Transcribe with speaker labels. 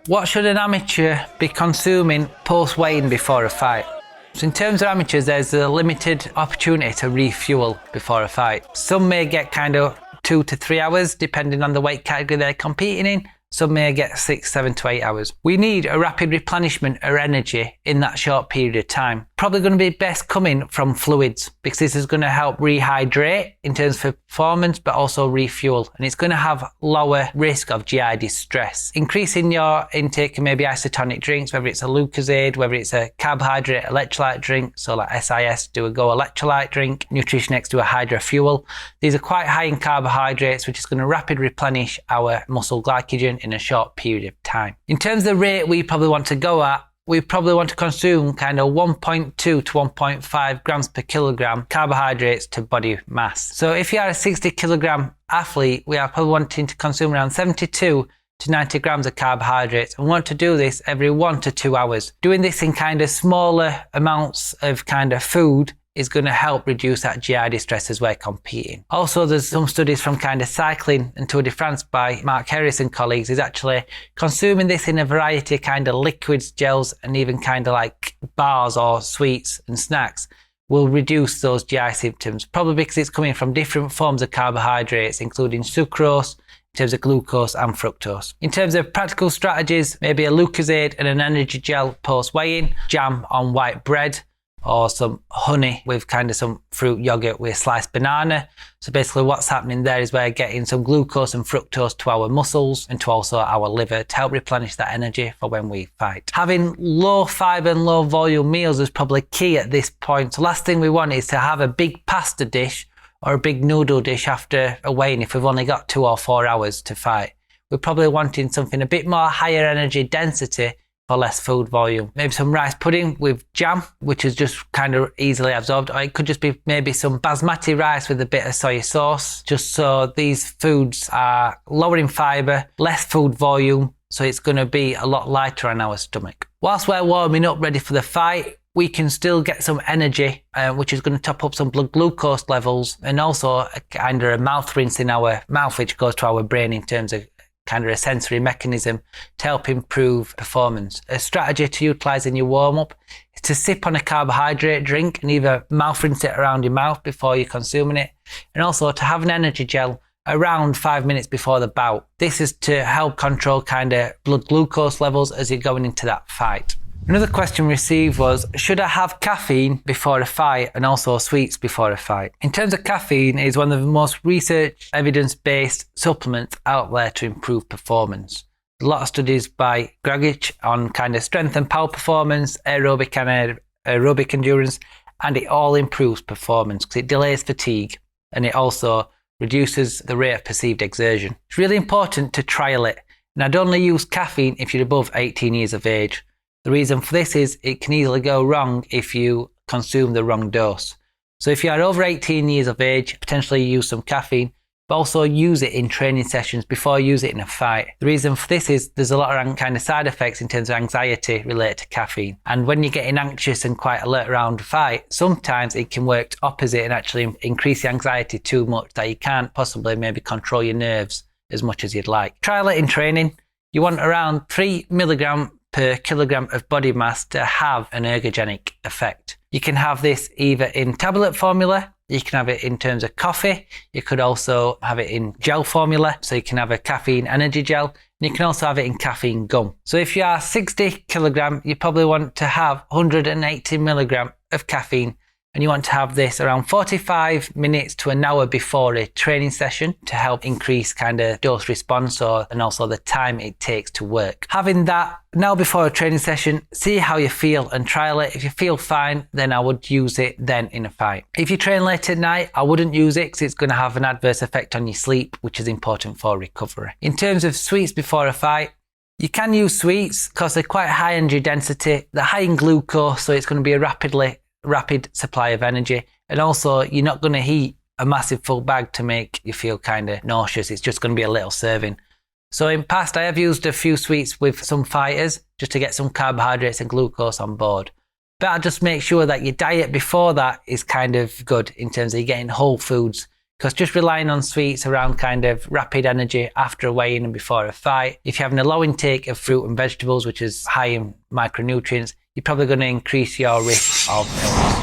Speaker 1: What should an amateur be consuming post-weigh-in before a fight? So in terms of amateurs, there's a limited opportunity to refuel before a fight. Some may get kind of 2 to 3 hours depending on the weight category they're competing in. Some may get 6, 7 to 8 hours. We need a rapid replenishment of energy in that short period of time. Probably going to be best coming from fluids because this is going to help rehydrate in terms of performance, but also refuel. And it's going to have lower risk of GI distress. Increasing your intake of maybe isotonic drinks, whether it's a Lucozade, whether it's a carbohydrate electrolyte drink, so like SIS do a Go electrolyte drink, Nutrition X do a Hydra Fuel. These are quite high in carbohydrates, which is going to rapidly replenish our muscle glycogen in a short period of time. In terms of the rate we probably want to go at, we probably want to consume kind of 1.2 to 1.5 grams per kilogram carbohydrates to body mass. So if you are a 60 kilogram athlete, we are probably wanting to consume around 72 to 90 grams of carbohydrates, and we want to do this every 1 to 2 hours. Doing this in kind of smaller amounts of kind of food is going to help reduce that GI distress as we're competing. Also, there's some studies from kind of cycling and Tour de France by Mark Harris and colleagues is actually consuming this in a variety of kind of liquids, gels, and even kind of like bars or sweets and snacks will reduce those GI symptoms, probably because it's coming from different forms of carbohydrates, including sucrose, in terms of glucose and fructose. In terms of practical strategies, maybe a Lucozade and an energy gel post-weigh-in, jam on white bread, or some honey with kind of some fruit yogurt with sliced banana. So basically what's happening there is we're getting some glucose and fructose to our muscles and to also our liver to help replenish that energy for when we fight. Having low fiber and low volume meals is probably key at this point. So last thing we want is to have a big pasta dish or a big noodle dish after a weigh-in if we've only got 2 or 4 hours to fight. We're probably wanting something a bit more higher energy density for less food volume. Maybe some rice pudding with jam, which is just kind of easily absorbed, or it could just be maybe some basmati rice with a bit of soy sauce, just so these foods are lower in fiber, less food volume, so it's going to be a lot lighter on our stomach. Whilst we're warming up ready for the fight, we can still get some energy, which is going to top up some blood glucose levels, and also a kind of a mouth rinse in our mouth, which goes to our brain in terms of kind of a sensory mechanism to help improve performance. A strategy to utilise in your warm-up is to sip on a carbohydrate drink and either mouth rinse it around your mouth before you're consuming it, and also to have an energy gel around 5 minutes before the bout. This is to help control kind of blood glucose levels as you're going into that fight. Another question received was, should I have caffeine before a fight and also sweets before a fight? In terms of caffeine, it is one of the most research evidence-based supplements out there to improve performance. A lot of studies by Gragich on kind of strength and power performance, aerobic and aerobic endurance, and it all improves performance because it delays fatigue and it also reduces the rate of perceived exertion. It's really important to trial it. And I'd only use caffeine if you're above 18 years of age. The reason for this is it can easily go wrong if you consume the wrong dose. So if you are over 18 years of age, potentially use some caffeine, but also use it in training sessions before you use it in a fight. The reason for this is there's a lot of kind of side effects in terms of anxiety related to caffeine. And when you're getting anxious and quite alert around a fight, sometimes it can work opposite and actually increase the anxiety too much that you can't possibly maybe control your nerves as much as you'd like. Trial it in training. You want around 3 milligram per kilogram of body mass to have an ergogenic effect. You can have this either in tablet formula, you can have it in terms of coffee, you could also have it in gel formula, so you can have a caffeine energy gel, and you can also have it in caffeine gum. So if you are 60 kilogram, you probably want to have 180 milligram of caffeine, and you want to have this around 45 minutes to an hour before a training session to help increase kind of dose response and also the time it takes to work. Having that now before a training session, see how you feel and trial it. If you feel fine, then I would use it then in a fight. If you train late at night, I wouldn't use it because it's going to have an adverse effect on your sleep, which is important for recovery. In terms of sweets before a fight, you can use sweets because they're quite high energy density. They're high in glucose, so it's going to be a rapid supply of energy, and also you're not going to eat a massive full bag to make you feel kind of nauseous. It's just going to be a little serving. So in past I have used a few sweets with some fighters just to get some carbohydrates and glucose on board, but I just make sure that your diet before that is kind of good in terms of you're getting whole foods, because just relying on sweets around kind of rapid energy after a weigh-in and before a fight, if you're having a low intake of fruit and vegetables, which is high in micronutrients, you're probably going to increase your risk of illness.